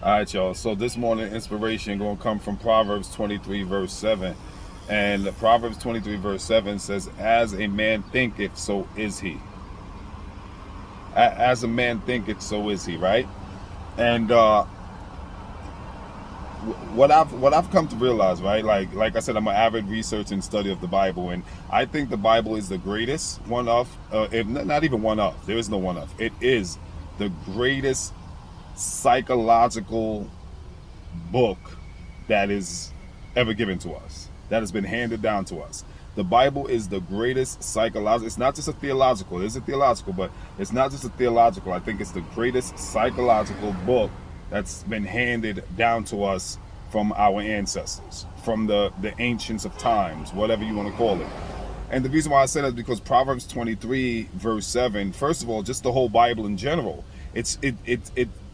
All right, y'all. So this morning inspiration going to come from Proverbs 23 verse 7. And Proverbs 23 verse 7 says, as a man thinketh, so is he. As a man thinketh, so is he, right? And what I've come to realize, right? Like I said, I'm an avid research and study of the Bible, and I think the Bible is the greatest one of, if not even one of. There is no one of. It is the greatest psychological book that is ever given to us, that has been handed down to us. The Bible is the greatest psychological. It's not just a theological. It is a theological, but it's not just a theological. I think it's the greatest psychological book that's been handed down to us from our ancestors, from the ancients of times, whatever you want to call it. And the reason why I say that is because Proverbs 23 verse 7, first of all, just the whole Bible in general, it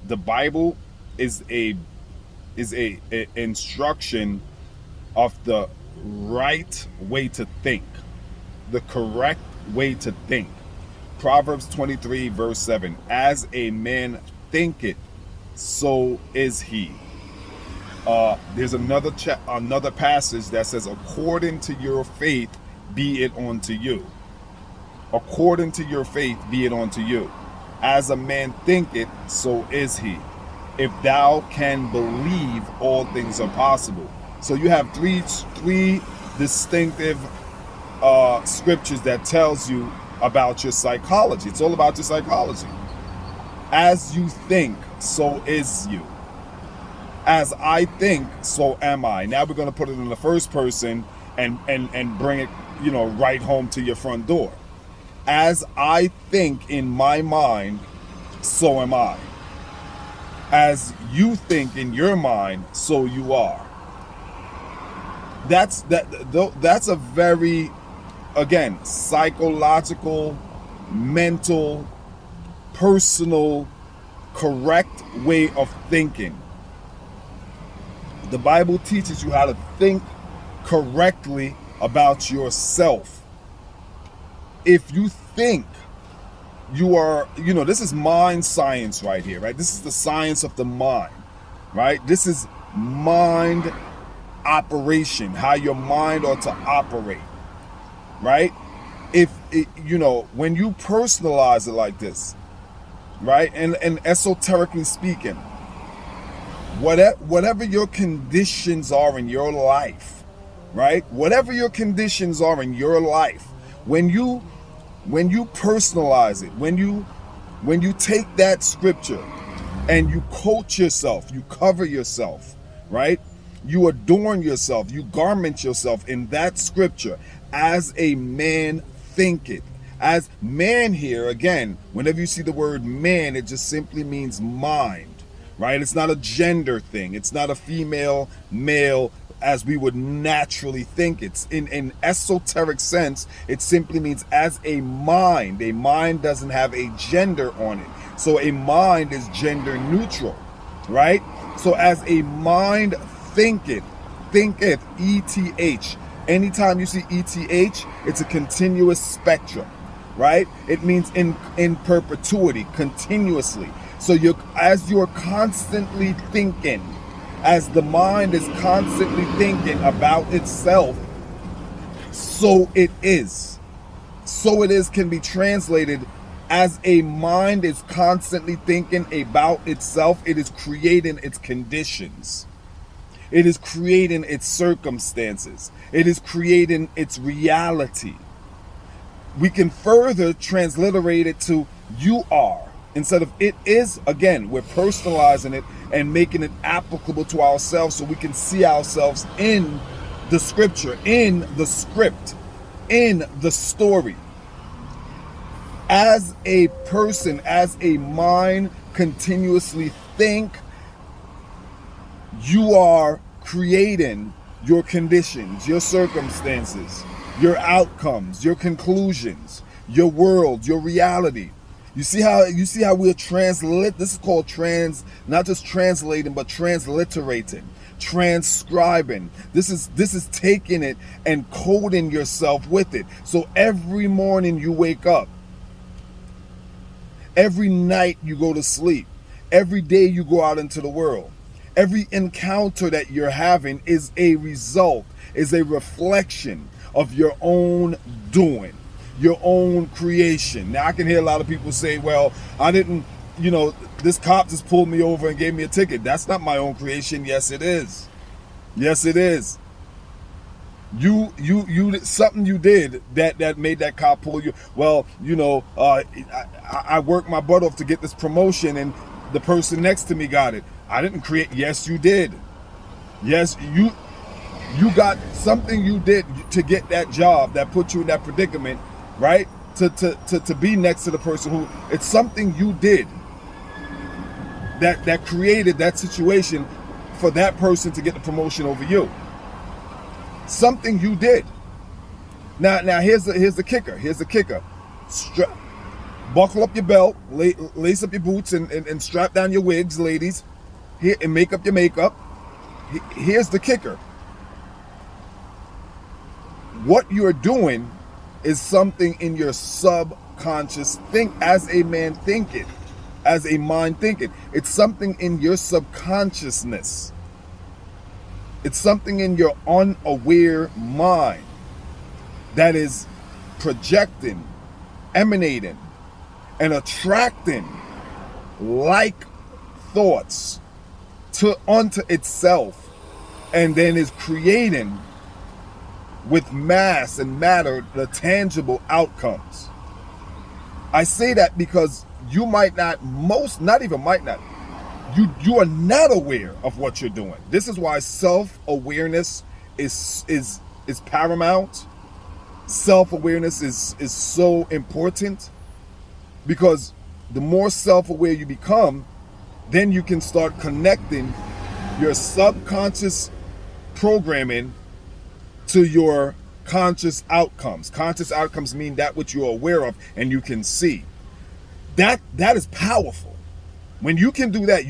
the Bible is a instruction of the right way to think, the correct way to think. Proverbs 23 verse 7, as a man thinketh, so is he. There's another passage that says, according to your faith be it unto you. According to your faith be it unto you. As a man thinketh, so is he. If thou can believe, all things are possible. So you have three distinctive scriptures that tells you about your psychology. It's all about your psychology. As you think, so is you. As I think, so am I. Now we're going to put it in the first person and bring it, right home to your front door. As I think in my mind, so am I. As you think in your mind, so you are. That's a very, again, psychological, mental, personal, correct way of thinking. The Bible teaches you how to think correctly about yourself. If you think you are, this is mind science right here, right? This is the science of the mind, right? This is mind operation, how your mind ought to operate, right? When you personalize it like this, right? And esoterically speaking, whatever your conditions are in your life, right? Whatever your conditions are in your life, when you personalize it, when you take that scripture and you coat yourself, you cover yourself, right? You adorn yourself, you garment yourself in that scripture. As a man thinketh. As man here, again, whenever you see the word man, it just simply means mind, right? It's not a gender thing. It's not a female, male, as we would naturally think. It's in an esoteric sense, it simply means as a mind. A mind doesn't have a gender on it. So a mind is gender neutral, right? So as a mind thinketh, ETH. Anytime you see ETH, it's a continuous spectrum, right? It means in perpetuity, continuously. So as you're constantly thinking, as the mind is constantly thinking about itself, so it is. So it is can be translated as a mind is constantly thinking about itself, it is creating its conditions. It is creating its circumstances. It is creating its reality. We can further transliterate it to you are. Instead of it is, again, we're personalizing it and making it applicable to ourselves so we can see ourselves in the scripture, in the script, in the story. As a person, as a mind continuously think, you are creating your conditions, your circumstances, your outcomes, your conclusions, your world, your reality. You see how we're translate. This is called not just translating, but transliterating, transcribing. This is taking it and coding yourself with it. So every morning you wake up, every night you go to sleep, every day you go out into the world. Every encounter that you're having is a result, is a reflection of your own doing, your own creation. Now, I can hear a lot of people say, well, I didn't, this cop just pulled me over and gave me a ticket. That's not my own creation. Yes, it is. Yes, it is. You something you did that made that cop pull you. Well, I worked my butt off to get this promotion and the person next to me got it. I didn't create. Yes, you did. Yes, you got something you did to get that job that put you in that predicament, right? To be next to the person who, it's something you did that created that situation for that person to get the promotion over you. Something you did. Now here's the kicker. Here's the kicker. Buckle up your belt, lace up your boots, and strap down your wigs, ladies. Here, and make up your makeup. Here's the kicker. What you're doing is something in your subconscious as a man thinketh, as a mind thinketh. It's something in your subconsciousness. It's something in your unaware mind that is projecting, emanating, and attracting like thoughts onto itself, and then is creating with mass and matter the tangible outcomes. I say that because you might not, you are not aware of what you're doing. This is why self-awareness is paramount. Self-awareness is so important, because the more self-aware you become, then you can start connecting your subconscious programming to your conscious outcomes. Conscious outcomes mean that which you're aware of and you can see. That is powerful. When you can do that,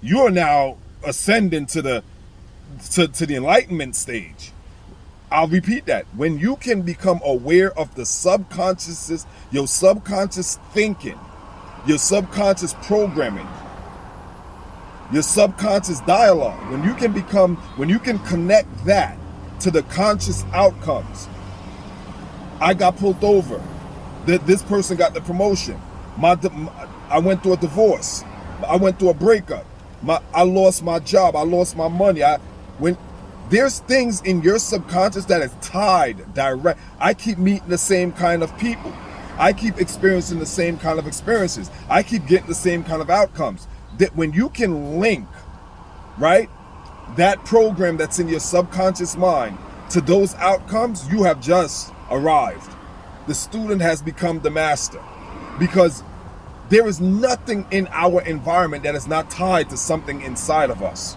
you're now ascending to the enlightenment stage. I'll repeat that. When you can become aware of the subconscious, your subconscious thinking, your subconscious programming, your subconscious dialogue, when you can connect that to the conscious outcomes. I got pulled over. This person got the promotion. I went through a divorce. I went through a breakup. I lost my job. I lost my money. There's things in your subconscious that is tied direct. I keep meeting the same kind of people. I keep experiencing the same kind of experiences. I keep getting the same kind of outcomes. That when you can link, right, that program that's in your subconscious mind to those outcomes, you have just arrived. The student has become the master, because there is nothing in our environment that is not tied to something inside of us.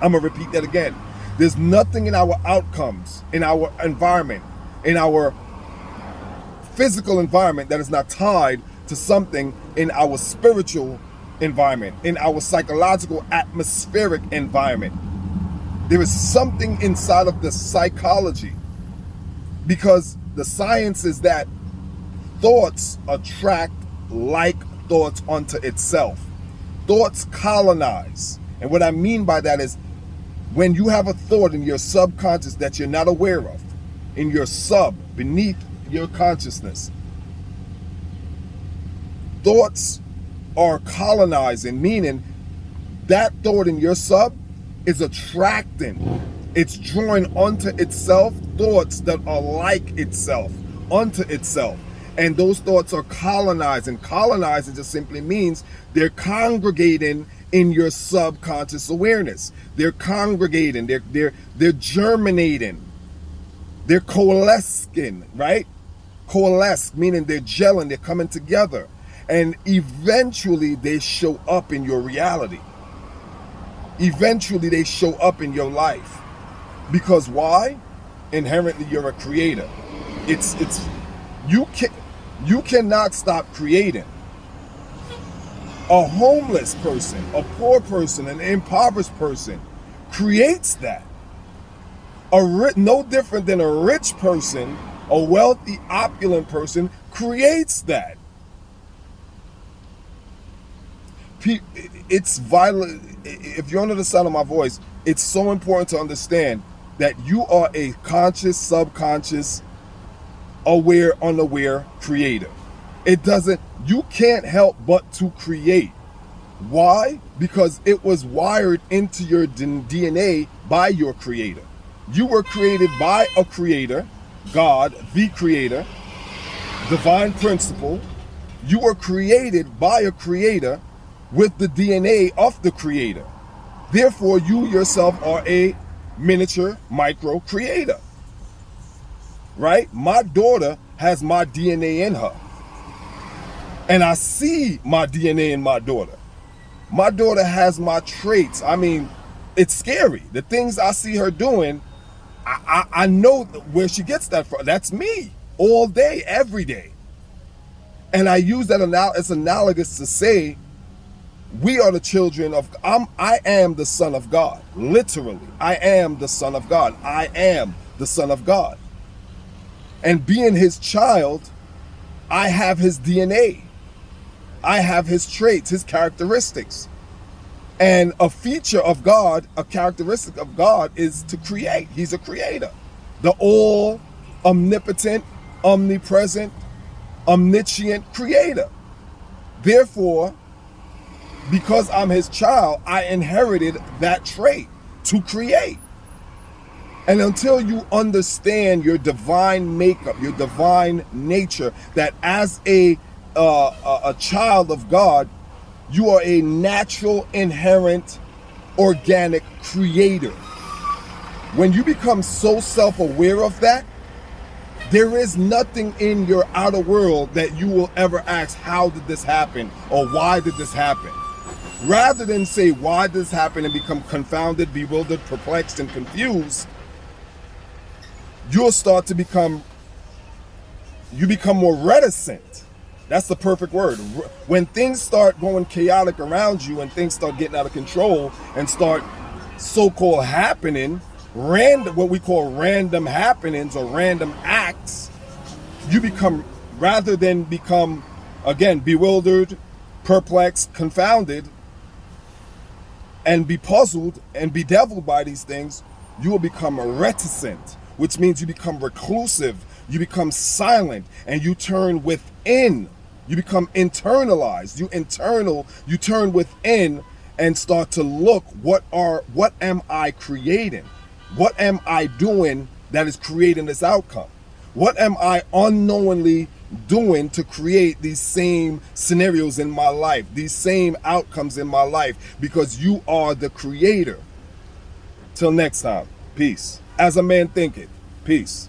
I'm going to repeat that again. There's nothing in our outcomes, in our environment, in our physical environment that is not tied to something in our spiritual environment, in our psychological atmospheric environment. There is something inside of the psychology, because the science is that thoughts attract like thoughts onto itself. Thoughts colonize. And what I mean by that is, when you have a thought in your subconscious that you're not aware of, in your beneath your consciousness, thoughts are colonizing, meaning that thought in your sub is attracting, it's drawing onto itself thoughts that are like itself, onto itself. And those thoughts are colonizing. Colonizing just simply means they're congregating in your subconscious awareness. They're congregating, they're germinating, they're coalescing, right? Coalesce, meaning they're gelling, they're coming together. And eventually they show up in your reality. Eventually they show up in your life. Because why? Inherently you're a creator. You cannot stop creating. A homeless person, a poor person, an impoverished person creates that. No different than a rich person, a wealthy, opulent person creates that. it's vital. If you're under the sound of my voice, it's so important to understand that you are a conscious, subconscious, aware, unaware creator. You can't help but to create. Why? Because it was wired into your DNA by your creator. You were created by a creator, God, the creator, divine principle. You were created by a creator with the DNA of the creator. Therefore, you yourself are a miniature micro creator. Right? My daughter has my DNA in her. And I see my DNA in my daughter. My daughter has my traits. I mean, it's scary. The things I see her doing, I know where she gets that from. That's me all day, every day. And I use that as analogous to say, we are the children of, I am the son of God. Literally, I am the son of God. I am the son of God. And being his child, I have his DNA. I have his traits, his characteristics. And a feature of God, a characteristic of God is to create. He's a creator. The all omnipotent, omnipresent, omniscient creator. Therefore, because I'm his child, I inherited that trait to create. And until you understand your divine makeup, your divine nature, that as a child of God, you are a natural, inherent, organic creator. When you become so self-aware of that, there is nothing in your outer world that you will ever ask, how did this happen? Or why did this happen? Rather than say, why did this happen, and become confounded, bewildered, perplexed, and confused, you'll start to become more reticent. That's the perfect word. When things start going chaotic around you and things start getting out of control and start so-called happening, what we call random happenings or random acts, you become, rather than become, again, bewildered, perplexed, confounded, and be puzzled and bedeviled by these things, you will become reticent, which means you become reclusive, you become silent, and you turn within. You become internalized. You turn within and start to look, what am I creating? What am I doing that is creating this outcome? What am I unknowingly doing to create these same scenarios in my life, these same outcomes in my life? Because you are the creator. Till next time, peace. As a man thinketh, peace.